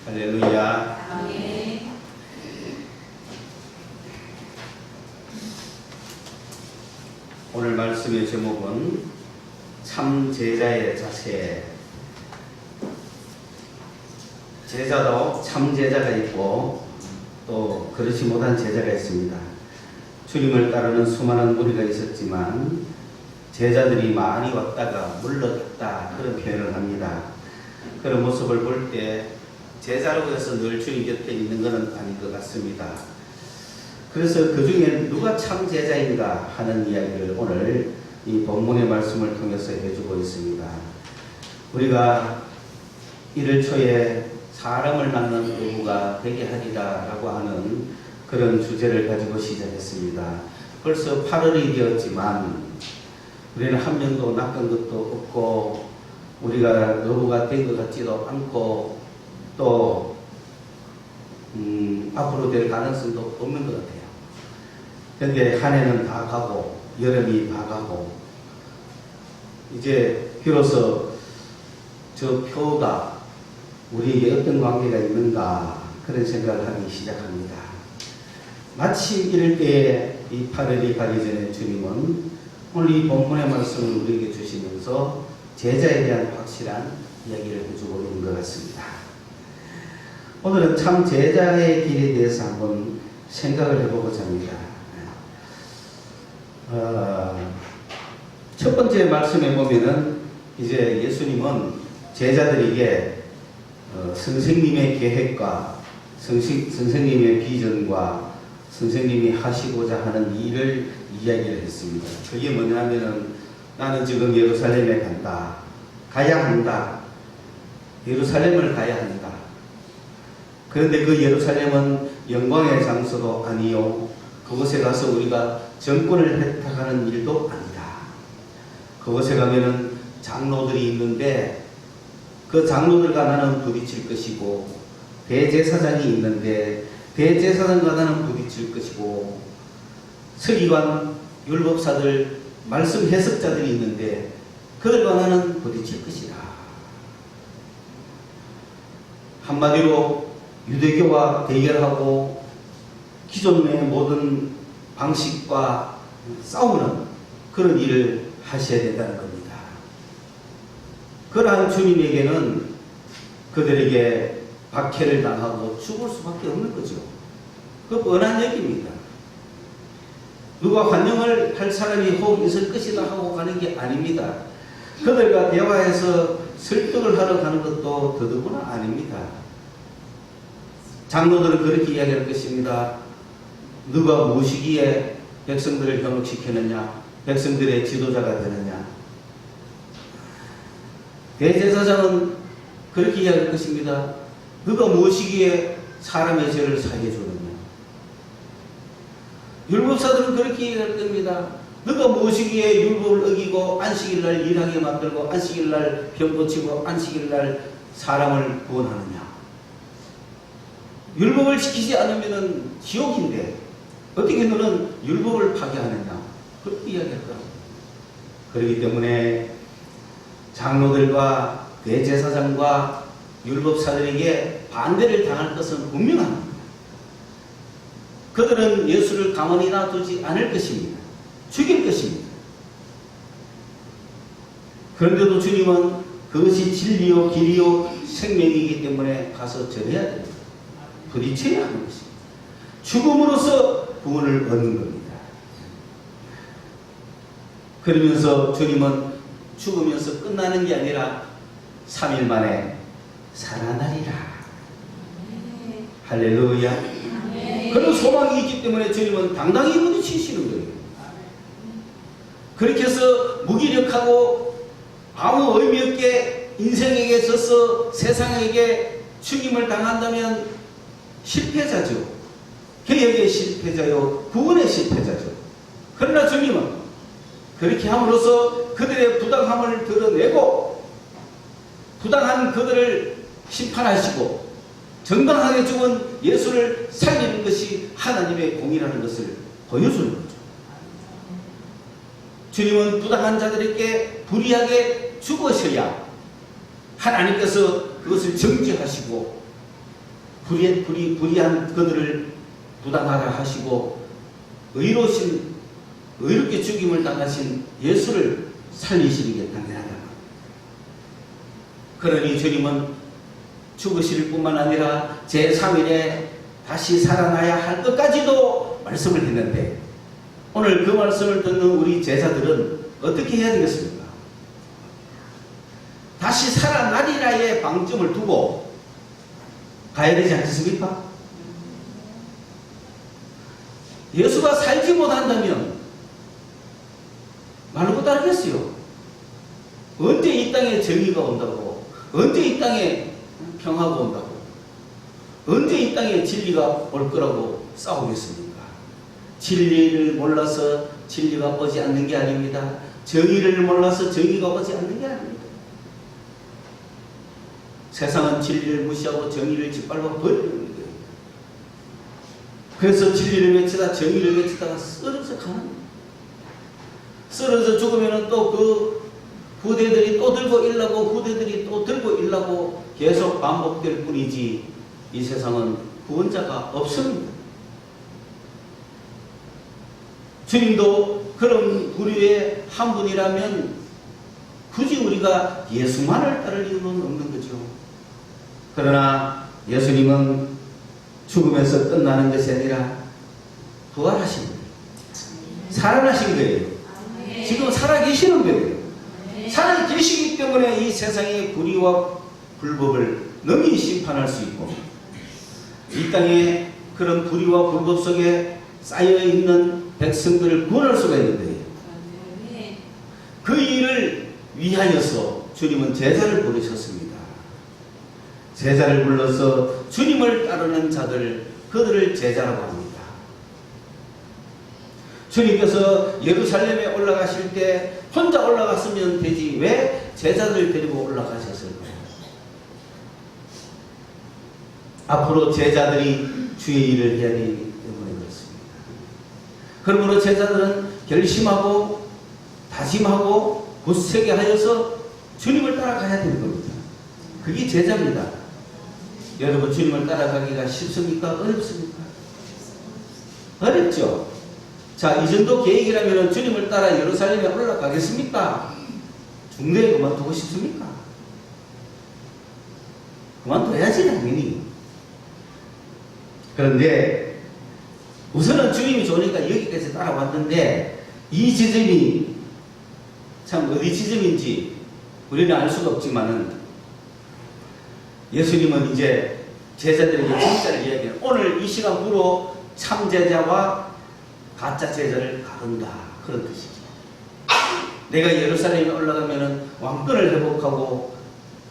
할렐루야. 아멘. 오늘 말씀의 제목은 참 제자의 자세. 제자도 참 제자가 있고 또 그렇지 못한 제자가 있습니다. 주님을 따르는 수많은 무리가 있었지만 제자들이 많이 왔다가 물러갔다, 그런 표현을 합니다. 그런 모습을 볼 때 제자라고 해서 늘 주님 곁에 있는 것은 아닌 것 같습니다. 그래서 그 중에 누가 참 제자인가 하는 이야기를 오늘 이 본문의 말씀을 통해서 해주고 있습니다. 우리가 1월 초에 사람을 낳는 부부가 되게 하리라 라고 하는 그런 주제를 가지고 시작했습니다. 벌써 8월이 되었지만 우리는 한 명도 낚은 것도 없고 우리가 노부가 된 것 같지도 않고 또 앞으로 될 가능성도 없는 것 같아요. 그런데 한 해는 다 가고 여름이 다 가고 이제 비로소 저 표가 우리에게 어떤 관계가 있는가 그런 생각을 하기 시작합니다. 마침 이럴 때에 이 8월이 가기 전에 주님은 오늘 이 본문의 말씀을 우리에게 주시면서 제자에 대한 확실한 이야기를 해주고 있는 것 같습니다. 오늘은 참 제자의 길에 대해서 한번 생각을 해보고자 합니다. 첫 번째 말씀에 보면은 이제 예수님은 제자들에게 선생님의 계획과 선생님의 비전과 선생님이 하시고자 하는 일을 이야기를 했습니다. 그게 뭐냐면은 나는 지금 예루살렘에 간다. 가야 한다. 예루살렘을 가야 한다. 그런데 그 예루살렘은 영광의 장소도 아니요. 그곳에 가서 우리가 정권을 획득하는 일도 아니다. 그곳에 가면은 장로들이 있는데 그 장로들과 나는 부딪힐 것이고 대제사장이 있는데 대제사장과 나는 부딪힐 것이고 서기관, 율법사들, 말씀 해석자들이 있는데 그들과 나는 부딪힐 것이다. 한마디로 유대교와 대결하고 기존의 모든 방식과 싸우는 그런 일을 하셔야 된다는 겁니다. 그러한 주님에게는 그들에게 박해를 당하고 죽을 수밖에 없는 거죠. 그 뻔한 얘기입니다. 누가 환영을 할 사람이 혹 있을 것이다 하고 가는 게 아닙니다. 그들과 대화해서 설득을 하러 가는 것도 더더구나 아닙니다. 장로들은 그렇게 이야기할 것입니다. 누가 무엇이기에 백성들을 현혹시켰느냐, 백성들의 지도자가 되느냐. 대제사장은 그렇게 이야기할 것입니다. 누가 무엇이기에 사람의 죄를 사해 주느냐. 율법사들은 그렇게 이야기할 겁니다. 누가 무엇이기에 율법을 어기고 안식일날 일하게 만들고 안식일날 병 고치고 안식일날 사람을 구원하느냐. 율법을 지키지 않으면 지옥인데 어떻게 너는 율법을 파괴하느냐. 그렇게 이야기할 거라고. 그렇기 때문에 장로들과 대제사장과 율법사들에게 반대를 당할 것은 분명합니다. 그들은 예수를 가만히 놔두지 않을 것입니다. 죽일 것입니다. 그런데도 주님은 그것이 진리요 길이요 생명이기 때문에 가서 절해야 됩니다. 부딪혀야 하는 것입니다. 죽음으로써 구원을 얻는 겁니다. 그러면서 주님은 죽으면서 끝나는 게 아니라 3일 만에 살아나리라. 할렐루야. 그런 소망이 있기 때문에 주님은 당당히 부딪히시는 거예요. 그렇게 해서 무기력하고 아무 의미 없게 인생에게 져서 세상에게 죽임을 당한다면 실패자죠. 개혁의 실패자요, 구원의 실패자죠. 그러나 주님은 그렇게 함으로써 그들의 부당함을 드러내고 부당한 그들을 심판하시고 정당하게 죽은 예수를 살리는 것이 하나님의 공이라는 것을 보여주는 거죠. 주님은 부당한 자들에게 불의하게 죽으셔야 하나님께서 그것을 정죄하시고 불의한 그들을 부당하라 하시고 의롭게 죽임을 당하신 예수를 살리시는 게 당연하다. 그러니 주님은 죽으실 뿐만 아니라 제3일에 다시 살아나야 할 것까지도 말씀을 했는데, 오늘 그 말씀을 듣는 우리 제자들은 어떻게 해야 되겠습니까? 다시 살아나리라의 방점을 두고 가야 되지 않겠습니까? 예수가 살지 못한다면 말고 따르겠어요. 언제 이 땅에 정의가 온다고? 언제 이 땅에 평화가 온다고? 언제 이 땅에 진리가 올 거라고 싸우겠습니까? 진리를 몰라서 진리가 오지 않는 게 아닙니다. 정의를 몰라서 정의가 오지 않는 게 아닙니다. 세상은 진리를 무시하고 정의를 짓밟아 버리는 거예요. 그래서 진리를 외치다 정의를 외치다가 쓰러져 가는 거예요. 쓰러져 죽으면 또 그 후대들이 또 들고 일라고, 후대들이 또 들고 일라고 계속 반복될 뿐이지, 이 세상은 구원자가 없습니다. 주님도 그런 부류의 한 분이라면 굳이 우리가 예수만을 따를 이유는 없는 거죠. 그러나 예수님은 죽음에서 끝나는 것이 아니라 부활하신 거예요. 살아나신 거예요. 지금 살아계시는 거예요. 살아계시기 때문에 이 세상의 불의와 불법을 능히 심판할 수 있고, 이 땅에 그런 불의와 불법 속에 쌓여있는 백성들을 구원할 수가 있는 거예요. 그 일을 위하여서 주님은 제자를 부르셨습니다. 제자를 불러서 주님을 따르는 자들, 그들을 제자라고 합니다. 주님께서 예루살렘에 올라가실 때 혼자 올라갔으면 되지 왜 제자들 데리고 올라가셨을까요? 앞으로 제자들이 주의 일을 해야 되기 때문에 그렇습니다. 그러므로 제자들은 결심하고 다짐하고 굳세게 하여서 주님을 따라가야 되는 겁니다. 그게 제자입니다. 여러분, 주님을 따라가기가 쉽습니까? 어렵습니까? 어렵죠? 자, 이 정도 계획이라면 주님을 따라 예루살렘에 올라가겠습니까? 중도에 그만두고 싶습니까? 그만둬야지, 당연히. 그런데 우선은 주님이 좋으니까 여기까지 따라왔는데, 이 지점이 참 어디 지점인지 우리는 알 수가 없지만은, 예수님은 이제 제자들에게 진짜를 이야기해요. 오늘 이 시간부로 참 제자와 가짜 제자를 가른다, 그런 뜻이죠. 내가 예루살렘에 올라가면 왕권을 회복하고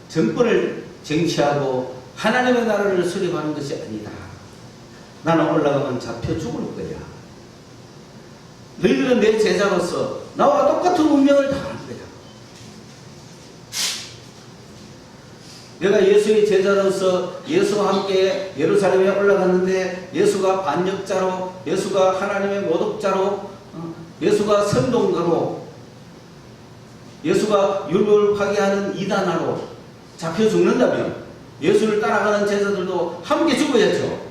정권을 쟁취하고 하나님의 나라를 수립하는 것이 아니다. 나는 올라가면 잡혀 죽을 거야. 너희들은 내 제자로서 나와 똑같은 운명을 당할 거야. 내가 예수의 제자로서 예수와 함께 예루살렘에 올라갔는데, 예수가 반역자로, 예수가 하나님의 모독자로, 예수가 선동가로, 예수가 율법을 파괴하는 이단아로 잡혀 죽는다면 예수를 따라가는 제자들도 함께 죽어야죠.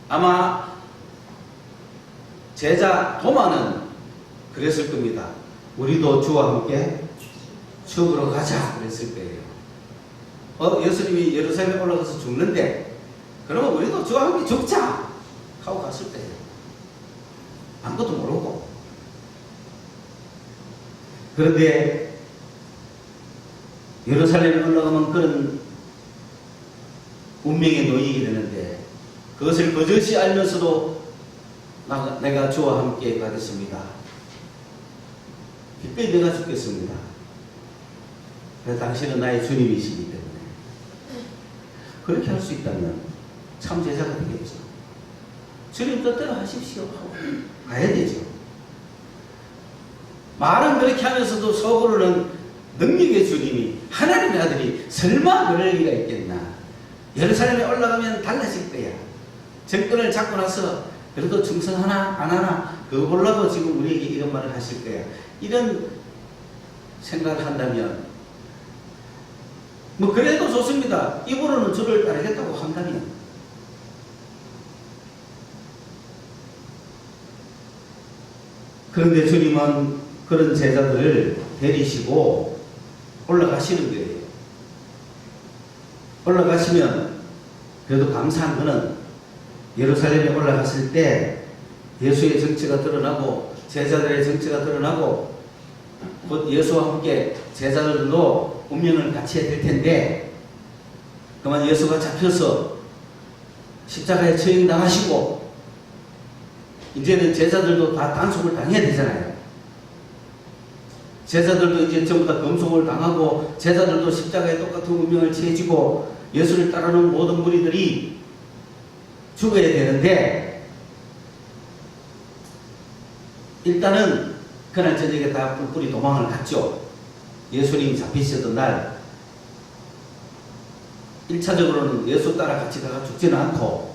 아마 제자 도마는 그랬을 겁니다. 우리도 주와 함께 죽으러 가자 그랬을 거예요. 예수님이 예루살렘에 올라가서 죽는데 그러면 우리도 주와 함께 죽자 하고 갔을 거예요. 아무것도 모르고. 그런데 예루살렘에 올라가면 그런 운명에 놓이게 되는데, 그것을 거저시 알면서도 내가 주와 함께 가겠습니다. 기꺼이 내가 죽겠습니다. 그래서 당신은 나의 주님이시기 때문에. 그렇게 할 수 있다면 참 제자가 되겠죠. 주님 뜻대로 하십시오 하고 가야 되죠. 말은 그렇게 하면서도 속으로는 능력의 주님이, 하나님의 아들이 설마 그럴 리가 있겠나. 예루살렘에 올라가면 달라질 거야. 정권을 잡고 나서 그래도 충성하나 안 하나 그거 보려고 지금 우리에게 이런 말을 하실 거야. 이런 생각을 한다면 뭐 그래도 좋습니다. 입으로는 주를 따르겠다고 한다면. 그런데 주님은 그런 제자들을 데리시고 올라가시는 거예요. 올라가시면 그래도 감사한 것은 예루살렘에 올라갔을 때 예수의 정체가 드러나고 제자들의 정체가 드러나고 곧 예수와 함께 제자들도 운명을 같이 해야 될 텐데 그만 예수가 잡혀서 십자가에 처형당하시고 이제는 제자들도 다 단속을 당해야 되잖아요. 제자들도 이제 전부 다 금송을 당하고 제자들도 십자가에 똑같은 운명을 취해지고 예수를 따르는 모든 무리들이 죽어야 되는데 일단은 그날 저녁에 다 뿔뿔이 도망을 갔죠. 예수님이 잡히시던 날 1차적으로는 예수 따라 같이 가가 죽지는 않고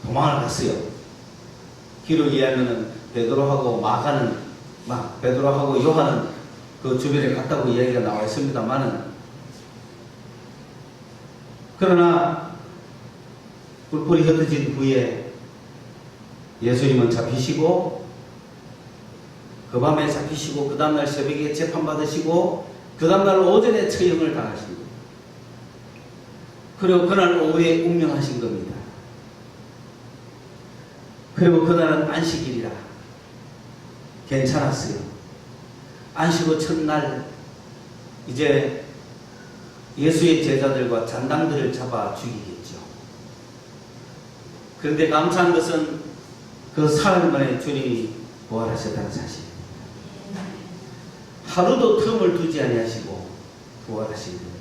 도망을 갔어요. 기록 이야기하면은 베드로하고 베드로하고 요한은 그 주변에 갔다고 이야기가 나와 있습니다만은 그러나 뿔뿔이 흩어진 후에 예수님은 잡히시고 그 밤에 잡히시고 그 다음날 새벽에 재판받으시고 그 다음날 오전에 처형을 당하시고 그리고 그날 오후에 운명하신 겁니다. 그리고 그날은 안식일이라 괜찮았어요. 안식 후 첫날 이제 예수의 제자들과 잔당들을 잡아 죽이겠죠. 그런데 감사한 것은 그 사흘 만에 주님이 부활하셨다는 사실. 하루도 틈을 두지 아니하시고 부활하신 거예요.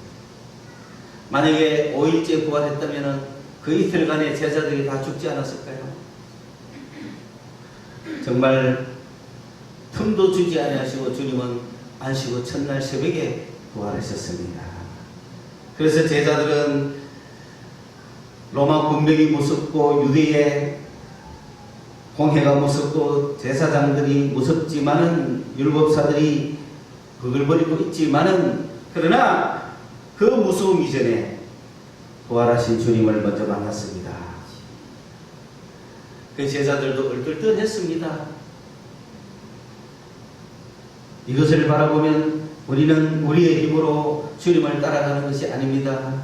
만약에 5일째 부활했다면 그 이틀간에 제자들이 다 죽지 않았을까요? 정말 틈도 주지 아니하시고 주님은 안식 후 첫날 새벽에 부활하셨습니다. 그래서 제자들은 로마 군병이 무섭고 유대의 공회가 무섭고 제사장들이 무섭지만은 율법사들이 그걸 버리고 있지만은 그러나 그 무서움 이전에 부활하신 주님을 먼저 만났습니다. 그 제자들도 얼떨떨했습니다. 이것을 바라보면 우리는 우리의 힘으로 주님을 따라가는 것이 아닙니다.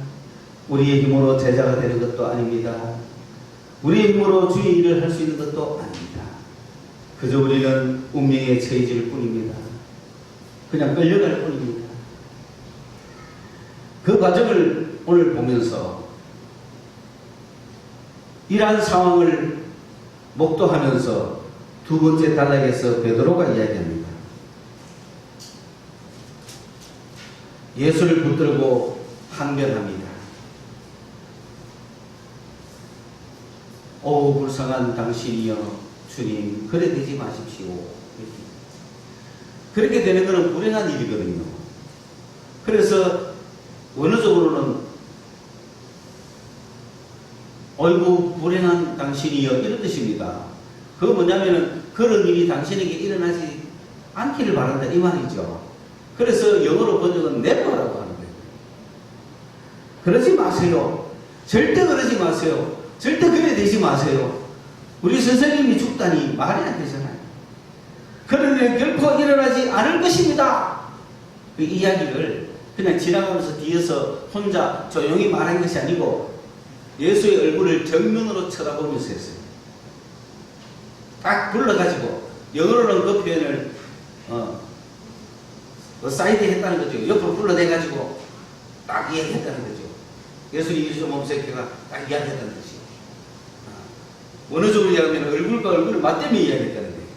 우리의 힘으로 제자가 되는 것도 아닙니다. 우리의 힘으로 주의 일을 할 수 있는 것도 아닙니다. 그저 우리는 운명에 처해질 뿐입니다. 그냥 끌려갈 뿐입니다. 그 과정을 오늘 보면서 이러한 상황을 목도하면서 두 번째 단락에서 베드로가 이야기합니다. 예수를 붙들고 항변합니다. 오 불쌍한 당신이여 주님 그래 되지 마십시오. 그렇게 되는 것은 불행한 일이거든요. 그래서 원어적으로는 어이구 불행한 당신이여 이런 뜻입니다. 그거 뭐냐면은 그런 일이 당신에게 일어나지 않기를 바란다 이 말이죠. 그래서 영어로 번역은 never라고 하는 거예요. 그러지 마세요. 절대 그러지 마세요. 절대 그래 되지 마세요. 우리 선생님이 죽다니 말이 안 되잖아요. 그런 일은 결코 일어나지 않을 것입니다. 그 이야기를 그냥 지나가면서 뒤에서 혼자 조용히 말한 것이 아니고 예수의 얼굴을 정면으로 쳐다보면서 했어요. 딱 불러가지고 영어로는 그 표현을 사이드 했다는 거죠. 옆으로 불러내가지고 딱 이야기했다는 거죠. 예수님이 예수 몸새끼가 딱 이야기했다는 거죠. 원어적으로 이야기하면 얼굴과 얼굴을 맞대며 이야기했다는 거예요.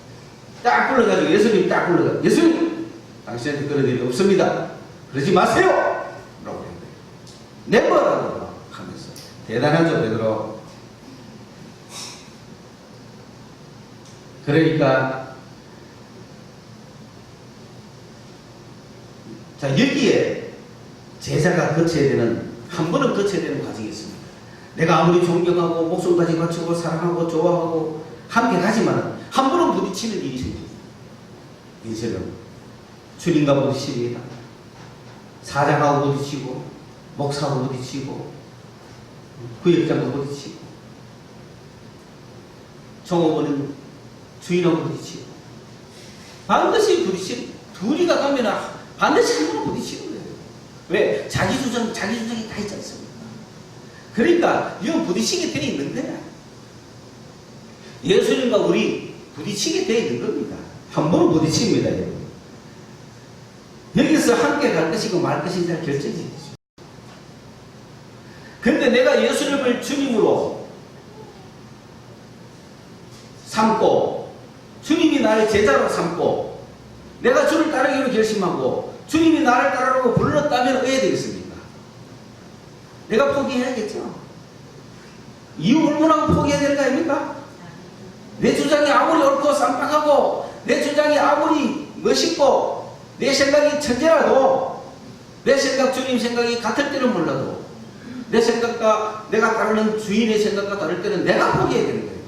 딱 불러가지고 예수님 딱 불러가지고 예수님 당신한테 그런 일이 없습니다. 그러지 마세요! 라고 했는데 네버라고 하면서 대단하죠 베드로. 그러니까 자 여기에 제자가 거쳐야 되는 한 번은 거쳐야 되는 과정이 있습니다. 내가 아무리 존경하고 목숨까지 바치고 사랑하고 좋아하고 함께 가지만 한 번은 부딪히는 일이 생깁니다. 인생은 주님과 부딪힙니다. 사장하고 부딪히고 목사하고 부딪히고 구역장도 부딪히고 종업원은 주인하고 부딪히고 반드시 부딪히고 둘이 가면 반드시 한 번 부딪히는 거예요. 왜? 자기 주장이 다 있지 않습니까? 그러니까 이건 부딪히게 되어 있는 거야. 예수님과 우리 부딪히게 되어 있는 겁니다. 한 번은 부딪힙니다. 여러분. 여기서 함께 갈 것이고 말 것인지를 결정이 되죠. 근데 내가 예수님을 주님으로 삼고 주님이 나를 제자로 삼고 내가 주를 따르기로 결심하고 주님이 나를 따르라고 불렀다면 어떻게 되겠습니까? 내가 포기해야겠죠. 이유 불문하고 포기해야 되는 거 아닙니까? 내 주장이 아무리 옳고 쌈박하고 내 주장이 아무리 멋있고 내 생각이 천재라도 내 생각 주님 생각이 같을 때는 몰라도 내 생각과 내가 따르는 주인의 생각과 다를 때는 내가 포기해야 되는 거예요.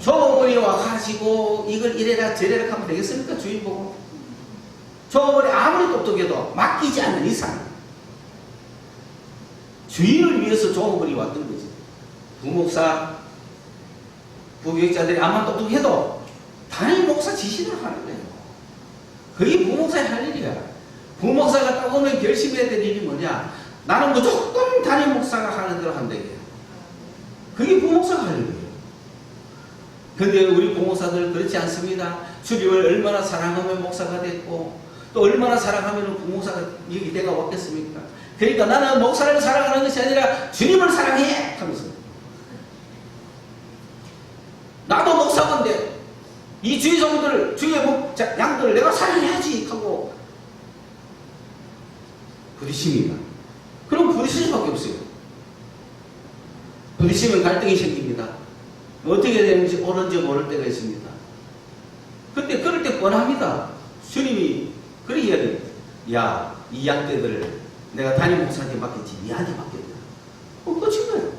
종업원이 와가지고 이걸 이래라 저래라 하면 되겠습니까? 주인 보고. 종업원이 아무리 똑똑해도 맡기지 않는 이상 주인을 위해서 종업원이 왔던 거지. 부목사, 부교육자들이 아무리 똑똑해도 단임 목사 지시를 하는 거예요. 그게 부목사의 할 일이야. 부목사가 딱 오면 결심해야 될 일이 뭐냐? 나는 무조건 단임 목사가 하는 대로 한다. 그게 부목사가 할 일이에요. 근데 우리 부목사들은 그렇지 않습니다. 주님을 얼마나 사랑하면 목사가 됐고 또 얼마나 사랑하면 부목사가 여기 내가 왔겠습니까? 그러니까 나는 목사를 사랑하는 것이 아니라 주님을 사랑해! 하면서 나도 목사건데 이 주의 종들, 주의 양들을 내가 사랑해야지 하고 부딪힙니다. 그럼 부딪힐 수밖에 없어요. 부딪히면 갈등이 생깁니다. 어떻게 되는지 옳은지 모를 때가 있습니다. 근데 그럴 때 뻔합니다. 주님이 그렇게 이야기해요. 야, 이 양떼들을 내가 담임 목사한테 맡겼지 니한테 맡겼다. 끝인 거예요.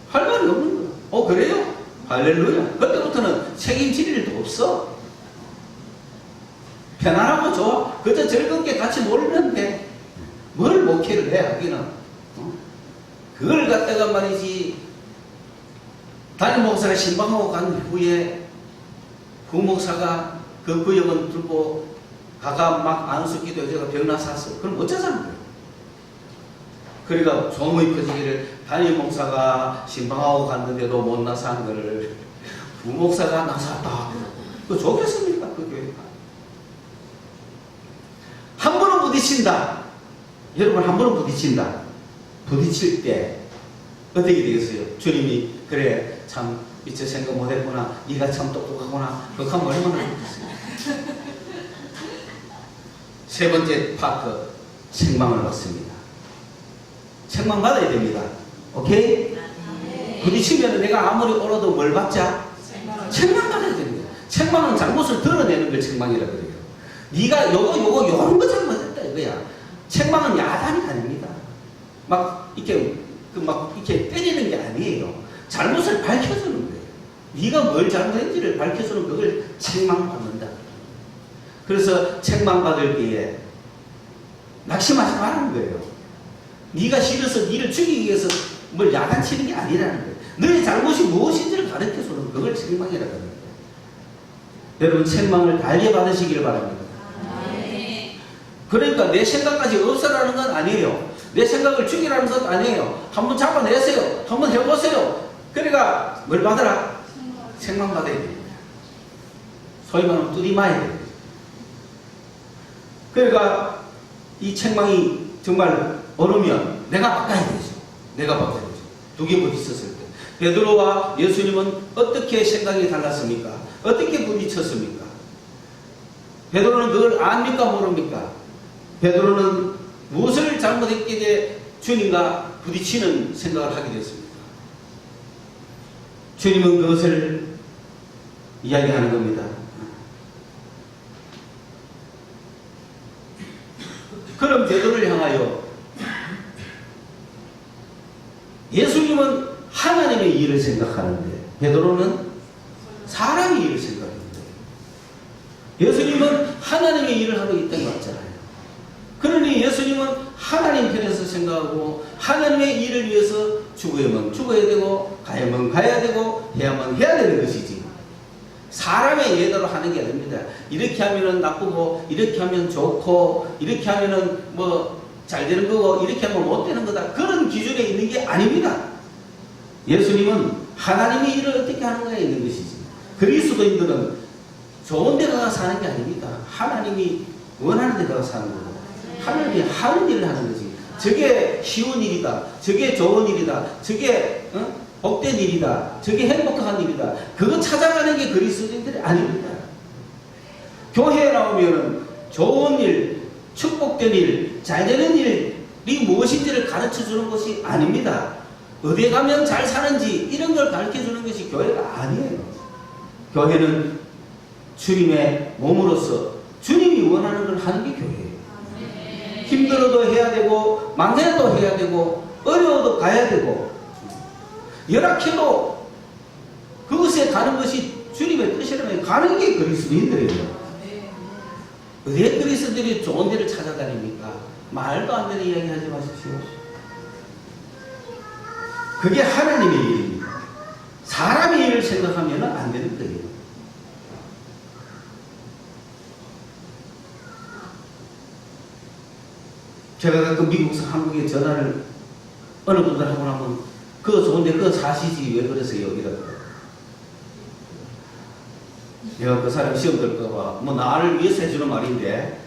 할 말이 없는 거야. 그래요? 할렐루야. 그때부터는 책임질 일도 없어. 편안하고 좋아. 그저 즐겁게 같이 놀면 돼. 뭘 목회를 해 하기는. 그걸 갖다가 말이지 담임 목사가 신방하고 간 후에 부목사가 그 구역은 들고 가가 막 안수기도 여자가 병나샀어. 그럼 어쩌자는 거예요? 그러니까 소문이 퍼지기를 담임 목사가 신방하고 갔는데도 못 나서 한 거를 부목사가 나섰다. 그거 좋겠습니까? 그 교회가. 한 번은 부딪힌다. 여러분 한 번은 부딪힌다. 부딪힐 때 어떻게 되겠어요? 주님이 그래 참 미처 생각 못했구나. 네가 참 똑똑하구나. 그렇게 하면 얼마나 좋겠어요. 세 번째 파트 책망을 받습니다. 책망 받아야 됩니다. 오케이? 부딪히면 내가 아무리 옳아도 뭘 받자? 책망 받아야 됩니다. 책망은 잘못을 드러내는 걸 책망이라고 그래요. 네가 요런 거 잘못했다 이거야. 책망은 야단이 아닙니다. 막 이렇게 때리는 게 아니에요. 잘못을 밝혀주는 거예요. 네가 뭘 잘못했는지를 밝혀주는 그걸 책망받는다. 그래서 책망받을 때에 낙심하지 말라는 거예요. 네가 싫어서 네를 죽이기 위해서 뭘 야단치는 게 아니라는 거예요. 너의 잘못이 무엇인지를 가르쳐주는 그걸 책망이라고 합니다. 여러분 책망을 달게 받으시기를 바랍니다. 그러니까 내 생각까지 없애라는 건 아니에요. 내 생각을 죽이라는 것 아니에요. 한번 잡아내세요. 한번 해보세요. 그러니까 뭘 받아라? 책망 받아야 됩니다. 소위 말하면 뚜리마야 됩니다. 그러니까 이 책망이 정말 어르면 내가 바꿔야 되죠. 내가 바꿔야 되죠. 두 개 부딪혔을 때. 베드로와 예수님은 어떻게 생각이 달랐습니까? 어떻게 부딪혔습니까? 베드로는 그걸 압니까 모릅니까? 베드로는 무엇을 잘못했기에 주님과 부딪히는 생각을 하게 됐습니까? 주님은 그것을 이야기하는 겁니다. 그럼 베드로를 향하여 예수님은 하나님의 일을 생각하는데 베드로는 사람의 일을 생각합니다. 예수님은 하나님의 일을 하고 있다고 했잖아요. 그러니 예수님은 하나님 편에서 생각하고 하나님의 일을 위해서 죽으면 죽어야 되고 가야면 가야 되고 해야면 해야 되는 것이지. 사람의 예대로 하는 게 아닙니다. 이렇게 하면은 나쁘고 이렇게 하면 좋고 이렇게 하면은 뭐 잘 되는 거고 이렇게 하면 못 되는 거다. 그런 기준에 있는 게 아닙니다. 예수님은 하나님의 일을 어떻게 하는가에 있는 것이지. 그리스도인들은 좋은 데 가서 사는 게 아닙니다. 하나님이 원하는 데 가서 사는 거고 하나님이 하는 일을 하는 거지. 저게 쉬운 일이다. 저게 좋은 일이다. 저게 복된 일이다. 저게 행복한 일이다. 그거 찾아가는 게 그리스도인들이 아닙니다. 교회에 나오면은 좋은 일, 축복된 일, 잘되는 일이 무엇인지를 가르쳐 주는 것이 아닙니다. 어디에 가면 잘 사는지 이런 걸 가르쳐 주는 것이 교회가 아니에요. 교회는 주님의 몸으로서 주님이 원하는 걸 하는 게 교회예요. 힘들어도 해야 되고 망해도 해야 되고 어려워도 가야 되고 열악해도 그것에 가는 것이 주님의 뜻이라면 가는 게 그리스도인들이에요. 왜 그리스도인들이 좋은 데를 찾아다닙니까? 말도 안 되는 이야기 하지 마십시오. 그게 하나님의 일입니다. 사람의 일을 생각하면 안 되는 거예요. 제가 가끔 미국에서 한국에 전화를 어느 분들하고 하면 그거 좋은데 그거 사시지 왜 그러세요? 이러더라고요. 내가 그 사람 시험 들까봐 뭐 나를 위해서 해주는 말인데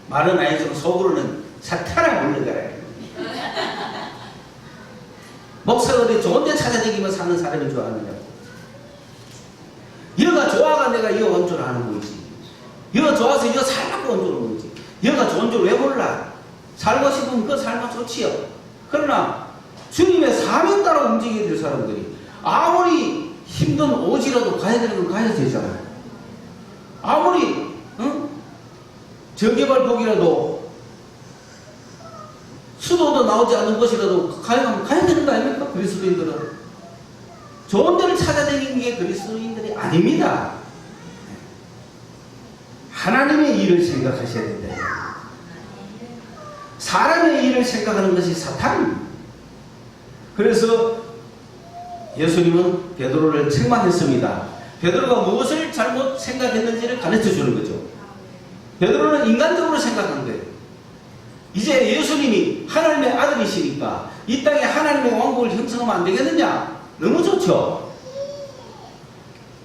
말은 아니지만 속으로는 사탄아 물러가라. 목사가 어디 좋은 데 찾아다니면 사는 사람인 줄 아느냐고. 여가 좋아가 내가 이거 온 줄 아는 거지. 여가 좋아서 이거 살라고 온 줄 아는 거지. 여가 좋은 줄 왜 몰라? 살고 싶으면 그 삶은 좋지요. 그러나 주님의 사명 따라 움직여야 될 사람들이 아무리 힘든 오지라도 가야 되는 건 가야 되잖아요. 아무리 저개발국이라도 수도도 나오지 않는 곳이라도 가야 되는 거 아닙니까? 그리스도인들은 좋은 데를 찾아다니는 게 그리스도인들이 아닙니다. 하나님의 일을 생각하셔야 된다. 사람의 일을 생각하는 것이 사탄입니다. 그래서 예수님은 베드로를 책망했습니다. 베드로가 무엇을 잘못 생각했는지를 가르쳐 주는 거죠. 베드로는 인간적으로 생각한 거예요. 이제 예수님이 하나님의 아들이시니까 이 땅에 하나님의 왕국을 형성하면 안 되겠느냐? 너무 좋죠.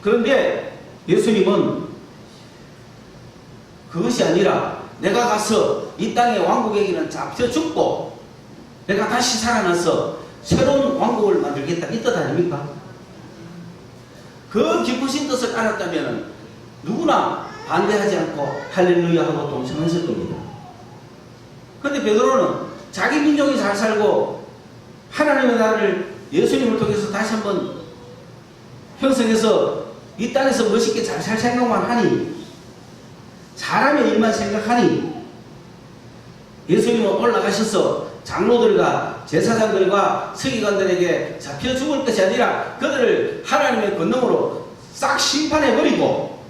그런데 예수님은 그것이 아니라 내가 가서 이 땅의 왕국에게는 잡혀 죽고 내가 다시 살아나서 새로운 왕국을 만들겠다 이 뜻 아닙니까? 그 깊으신 뜻을 알았다면 누구나 반대하지 않고 할렐루야 하고 동참했을 겁니다. 그런데 베드로는 자기 민족이 잘 살고 하나님의 나라를 예수님을 통해서 다시 한번 형성해서 이 땅에서 멋있게 잘 살 생각만 하니 사람의 일만 생각하니 예수님은 올라가셔서 장로들과 제사장들과 서기관들에게 잡혀 죽을 것이 아니라 그들을 하나님의 권능으로 싹 심판해버리고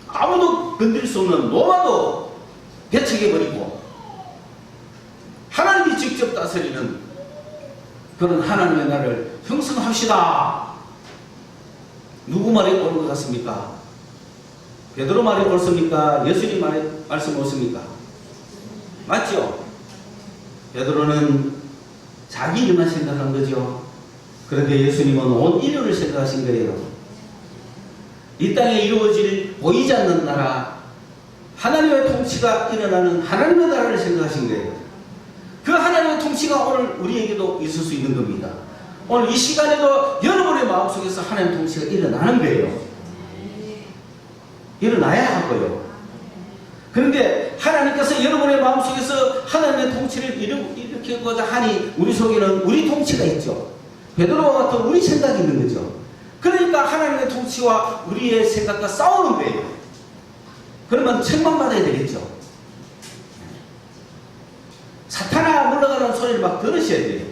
아무도 건드릴 수 없는 로마도 배척해버리고 하나님이 직접 다스리는 그런 하나님의 나라를 형성합시다. 누구 말이 옳은 것 같습니까? 베드로 말이 옳습니까? 예수님 말씀 옳습니까? 맞죠? 베드로는 자기 일만 생각한 거죠. 그런데 예수님은 온 인류를 생각하신 거예요. 이 땅에 이루어질 보이지 않는 나라, 하나님의 통치가 일어나는 하나님의 나라를 생각하신 거예요. 그 하나님의 통치가 오늘 우리에게도 있을 수 있는 겁니다. 오늘 이 시간에도 여러분의 마음속에서 하나님의 통치가 일어나는 거예요. 일어나야 하고요. 그런데 하나님께서 여러분의 마음속에서 하나님의 통치를 일으키고자 하니 우리 속에는 우리 통치가 있죠. 베드로와 같은 우리 생각이 있는 거죠. 그러니까 하나님의 통치와 우리의 생각과 싸우는 거예요. 그러면 책망받아야 되겠죠. 사탄아 물러가라는 소리를 막 들으셔야 돼요.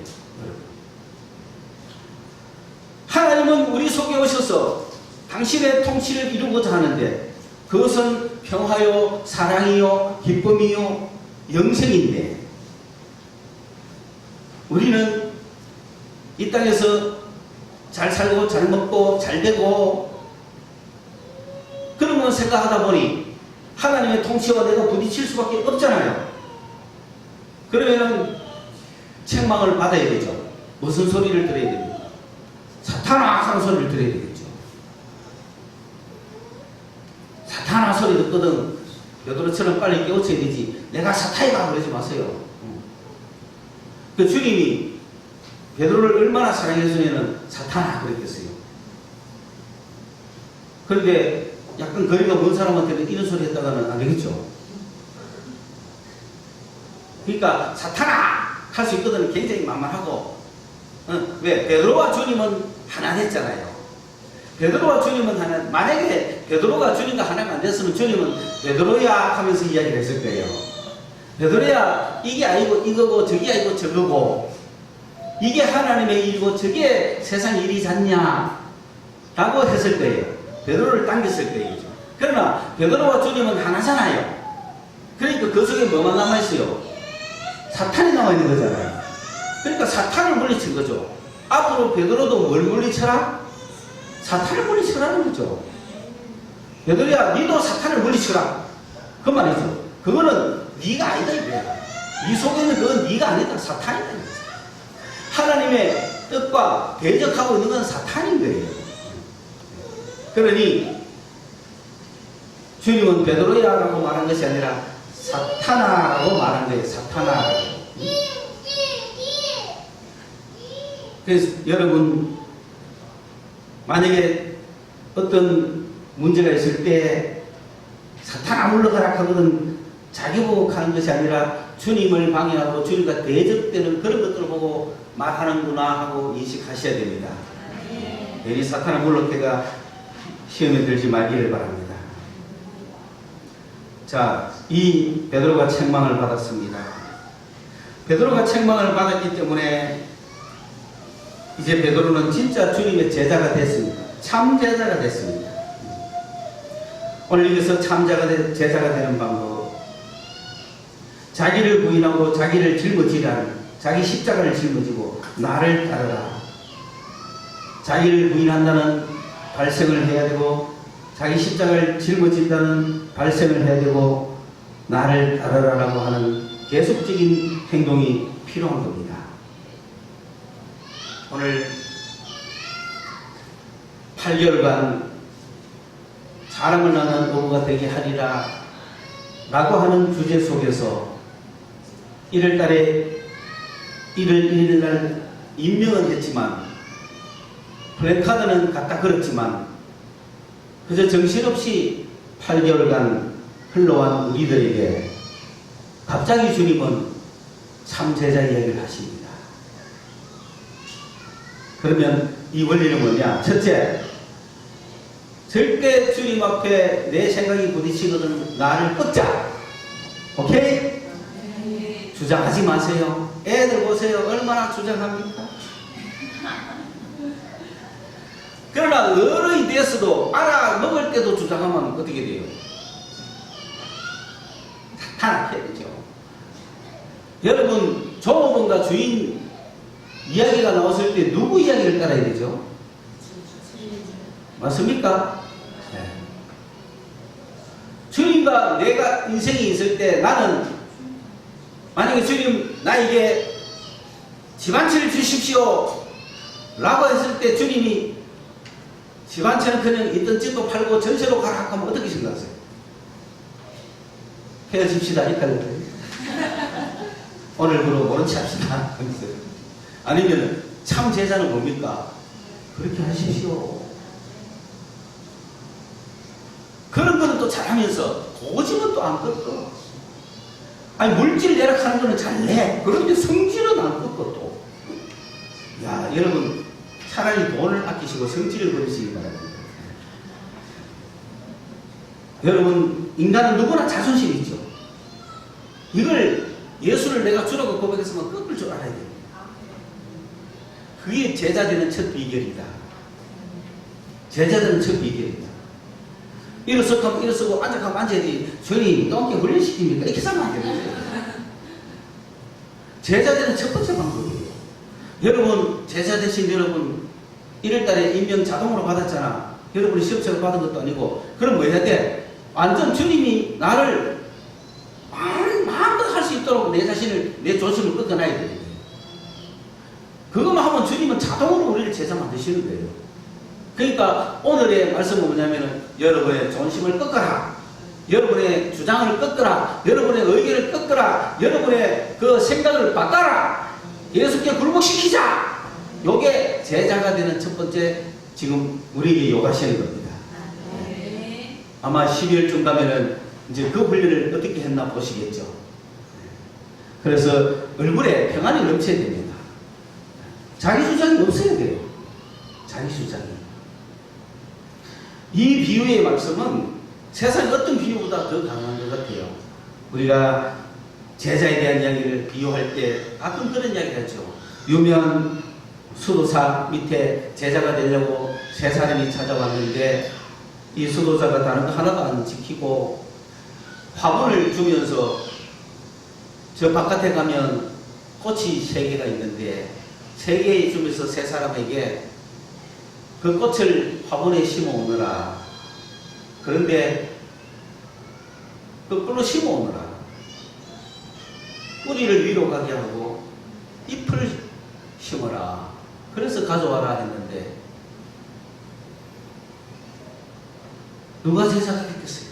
하나님은 우리 속에 오셔서 당신의 통치를 이루고자 하는데 그것은 평화요, 사랑이요, 기쁨이요, 영생인데 우리는 이 땅에서 잘 살고 잘 먹고 잘 되고 그런 걸 생각하다 보니 하나님의 통치와 내가 부딪힐 수밖에 없잖아요. 그러면은 책망을 받아야 되죠. 무슨 소리를 들어야 됩니까? 사탄아 하는 소리를 들어야 되겠죠. 사탄아 소리 듣거든 베드로처럼 빨리 깨우쳐야 되지. 내가 사탄이다 그러지 마세요. 그 주님이 베드로를 얼마나 사랑했으면 사탄아 그랬겠어요. 그런데 약간 거리가 먼 사람한테는 이런 소리 했다가는 안 되겠죠. 그러니까 사탄아 할 수 있거든. 굉장히 만만하고. 왜? 베드로와 주님은 하나 됐잖아요. 베드로와 주님은 하나. 만약에 베드로가 주님과 하나가 안 됐으면 주님은 베드로야 하면서 이야기를 했을 거예요. 베드로야 이게 아니고 이거고 저게 아니고 저거고 이게 하나님의 일이고 저게 세상 일이잖냐 라고 했을 거예요. 베드로를 당겼을 거예요. 그러나 베드로와 주님은 하나잖아요. 그러니까 그 속에 뭐만 남아있어요? 사탄이 남아있는 거잖아요. 그러니까 사탄을 물리친 거죠. 앞으로 베드로도 뭘 물리쳐라? 사탄을 물리쳐라는 거죠. 베드로야 니도 사탄을 물리쳐라. 그 말이죠. 그거는 네가 아니다 이거야. 네 속에는 그건 네가 아니다. 사탄이다. 하나님의 뜻과 대적하고 있는 건 사탄인 거예요. 그러니 주님은 베드로야라고 말한 것이 아니라 사탄아라고 말한 거예요. 사탄아라고. 그래서 여러분 만약에 어떤 문제가 있을 때 사탄아 물러가라 하거든 자기 보고 가는 것이 아니라 주님을 방해하고 주님과 대적되는 그런 것들을 보고 말하는구나 하고 인식하셔야 됩니다. 괜히 사탄아 물러가가 시험에 들지 말기를 바랍니다. 자, 이 베드로가 책망을 받았습니다. 베드로가 책망을 받았기 때문에 이제 베드로는 진짜 주님의 제자가 됐습니다. 참 제자가 됐습니다. 오늘 여기서 참 제자가 되는 방법, 자기를 부인하고 자기를 짊어지라는, 자기 십자가를 짊어지고 나를 따르라. 자기를 부인한다는 발생을 해야 되고 자기 십자가를 짊어진다는 발생을 해야 되고 나를 따르라라고 하는 계속적인 행동이 필요한 겁니다. 오늘 8개월간 사람을 낳는 어부가 되게 하리라 라고 하는 주제 속에서 1월달에 1월 1일날 임명은 했지만 플래카드는 갖다 걸었지만 그저 정신없이 8개월간 흘러간 우리들에게 갑자기 주님은 참 제자 이야기를 하십니다. 그러면 이 원리는 뭐냐? 첫째, 절대 주님 앞에 내 생각이 부딪히거든 나를 꺾자. 오케이? 주장하지 마세요. 애들 보세요. 얼마나 주장합니까? 그러나 어른이 돼서도 알아먹을 때도 주장하면 어떻게 돼요? 타락해야 되죠. 여러분 종업원과 주인 이야기가 나왔을 때 누구 이야기를 따라야 되죠? 맞습니까? 네. 주님과 내가 인생이 있을 때 나는 만약에 주님 나에게 집 한 채를 주십시오 라고 했을 때 주님이 집 한 채는 그냥 있던 집도 팔고 전세로 가라 하면 어떻게 생각하세요? 헤어집시다 이렇게 할 거예요. 오늘부로 모른 체 합시다. 아니면 참 제자는 뭡니까? 그렇게 하십시오. 그런 거는 또 잘하면서 고집은 또 안 꺾어. 아니 물질 내락하는 거는 잘 내. 그런데 성질은 안 꺾어 또. 야 여러분 차라리 돈을 아끼시고 성질을 버리시기 바랍니다. 여러분 인간은 누구나 자존심이 있죠. 이걸 예수를 내가 주라고 고백했으면 꺾을 줄 알아야 됩니다. 그게 제자되는 첫 비결이다. 제자되는 첫 비결이다. 일어서고 일어서고 앉아가면 앉아야지. 주님 똥개 훈련시킵니까? 이렇게 하면 안 됩니다. 제자되는 첫 번째 방법이에요. 여러분 제자 대신 여러분 1월달에 임명 자동으로 받았잖아. 여러분이 시험처럼 받은 것도 아니고. 그럼 뭐 해야 돼? 완전 주님이 나를 마음껏 할 수 있도록 내 자신을, 내 조심을 꺾어놔야 되는 거예요. 그것만 하면 주님은 자동으로 우리를 제자 만드시는 거예요. 그러니까 오늘의 말씀은 뭐냐면은 여러분의 존심을 꺾어라. 여러분의 주장을 꺾어라. 여러분의 의견을 꺾어라. 여러분의 그 생각을 바꿔라. 예수께 굴복시키자. 요게 제자가 되는 첫 번째 지금 우리에게 요구하시는 겁니다. 아마 12월쯤 가면은 이제 그 훈련을 어떻게 했나 보시겠죠. 그래서 얼굴에 평안이 넘쳐야 됩니다. 자기 주장이 없어야 돼요. 자기 주장이. 이 비유의 말씀은 세상의 어떤 비유보다 더 강한 것 같아요. 우리가 제자에 대한 이야기를 비유할 때 가끔 그런 이야기 하죠. 유명한 수도사 밑에 제자가 되려고 세 사람이 찾아왔는데 이 수도자가 다른 거 하나도 안 지키고 화분을 주면서 저 바깥에 가면 꽃이 3개가 있는데 3개 주면서 세 사람에게 그 꽃을 화분에 심어 오너라. 그런데 거꾸로 심어 오너라. 뿌리를 위로 가게 하고 잎을 심어라. 그래서 가져와라 했는데 누가 제자가 됐겠어요?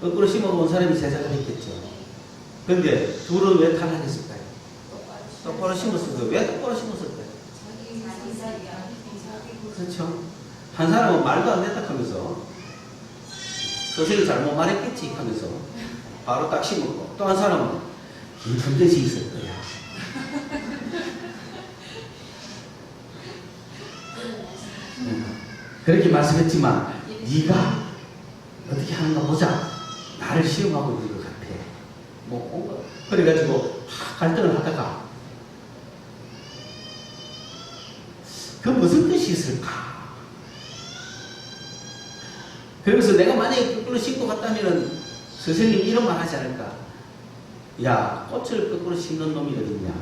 거꾸로 심어본 사람이 제자가 됐겠죠. 그런데 둘은 왜 탈락했을까요? 똑바로 심었을까요? 왜 똑바로 심었을까요? 그렇죠. 한 사람은 말도 안 됐다 하면서 선생님이 잘못 말했겠지 하면서 바로 딱 심었고, 또 한 사람은 깊은 뜻이 있을 거야. 그렇게 말씀했지만 네가 어떻게 하는가 보자. 나를 시험하고 있는 것 같아. 뭐 그래가지고 갈등을 하다가 그 무슨 뜻이 있을까? 그래서 내가 만약에 거꾸로 심고 갔다면 선생님이 이런 말 하지 않을까? 야, 꽃을 거꾸로 심는 놈이 어딨냐?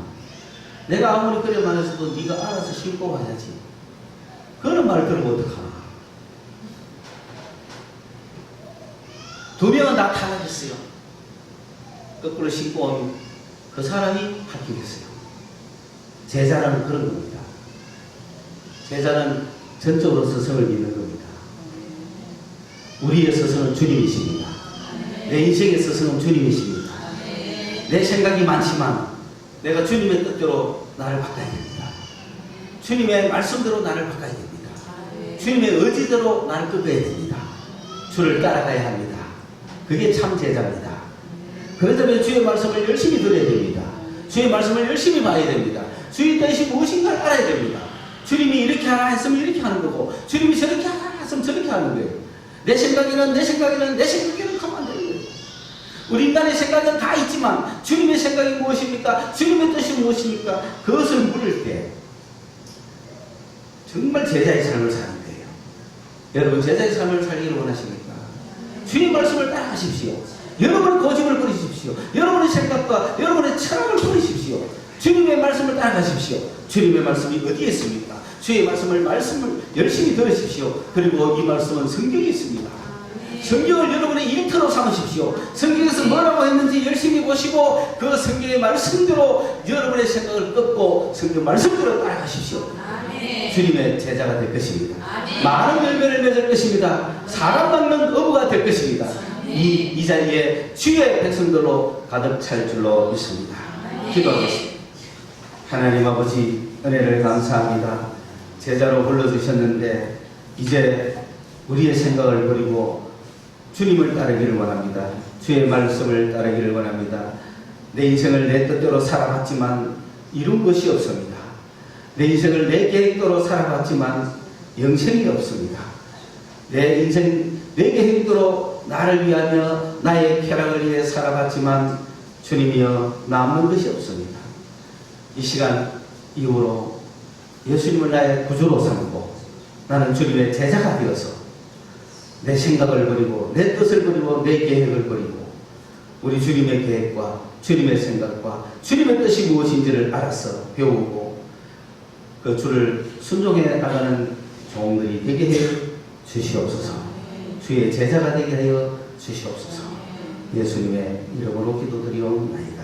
내가 아무리 그래 말해서도 네가 알아서 심고 가야지. 그런 말을 들으면 어떡하나? 두 명은 다 탈락했어요. 거꾸로 심고 온 그 사람이 합격했어요. 제자는 그런 겁니다. 제자는 전적으로 스승을 믿는 겁니다. 우리의 스승은 주님이십니다. 내 인생의 스승은 주님이십니다. 내 생각이 많지만 내가 주님의 뜻대로 나를 바꿔야 됩니다. 주님의 말씀대로 나를 바꿔야 됩니다. 주님의 의지대로 나를 꺾어야 됩니다. 주를 따라가야 합니다. 그게 참 제자입니다. 그러자면 주의 말씀을 열심히 들어야 됩니다. 주의 말씀을 열심히 봐야 됩니다. 주의 뜻이 무엇인가를 알아야 됩니다. 주님이 이렇게 하라 했으면 이렇게 하는 거고, 주님이 저렇게 하라 했으면 저렇게 하는 거예요. 내 생각에는 가면 안 되는 거예요. 우리 인간의 생각은 다 있지만 주님의 생각이 무엇입니까? 주님의 뜻이 무엇입니까? 그것을 물을 때 정말 제자의 삶을 사는 거예요. 여러분 제자의 삶을 살기를 원하십니까? 주의 말씀을 따라하십시오. 여러분의 고집을 버리십시오. 여러분의 생각과 여러분의 철학을 버리십시오. 주님의 말씀을 따라가십시오. 주님의 말씀이 어디에 있습니까? 주의 말씀을 열심히 들으십시오. 그리고 이 말씀은 성경에 있습니다. 성경을 여러분의 일터로 삼으십시오. 성경에서 뭐라고 했는지 열심히 보시고 그 성경의 말씀대로 여러분의 생각을 꺾고 성경 말씀대로 따라가십시오. 주님의 제자가 될 것입니다. 많은 열매를 맺을 것입니다. 사람 닦는 어부가 될 것입니다. 이 자리에 주의 백성들로 가득 찰 줄로 믿습니다. 기도하겠습니다. 하나님 아버지 은혜를 감사합니다. 제자로 불러주셨는데 이제 우리의 생각을 버리고 주님을 따르기를 원합니다. 주의 말씀을 따르기를 원합니다. 내 인생을 내 뜻대로 살아봤지만 이룬 것이 없습니다. 내 인생을 내 계획대로 살아봤지만 영생이 없습니다. 내 인생 내 계획대로 나를 위하며 나의 쾌락을 위해 살아봤지만 주님이여 남는 것이 없습니다. 이 시간 이후로 예수님을 나의 구주로 삼고 나는 주님의 제자가 되어서 내 생각을 버리고 내 뜻을 버리고 내 계획을 버리고 우리 주님의 계획과 주님의 생각과 주님의 뜻이 무엇인지를 알아서 배우고 그 주를 순종해 나가는 종들이 되게 해 주시옵소서. 주의 제자가 되게 하여 주시옵소서. 예수님의 이름으로 기도드리옵나이다.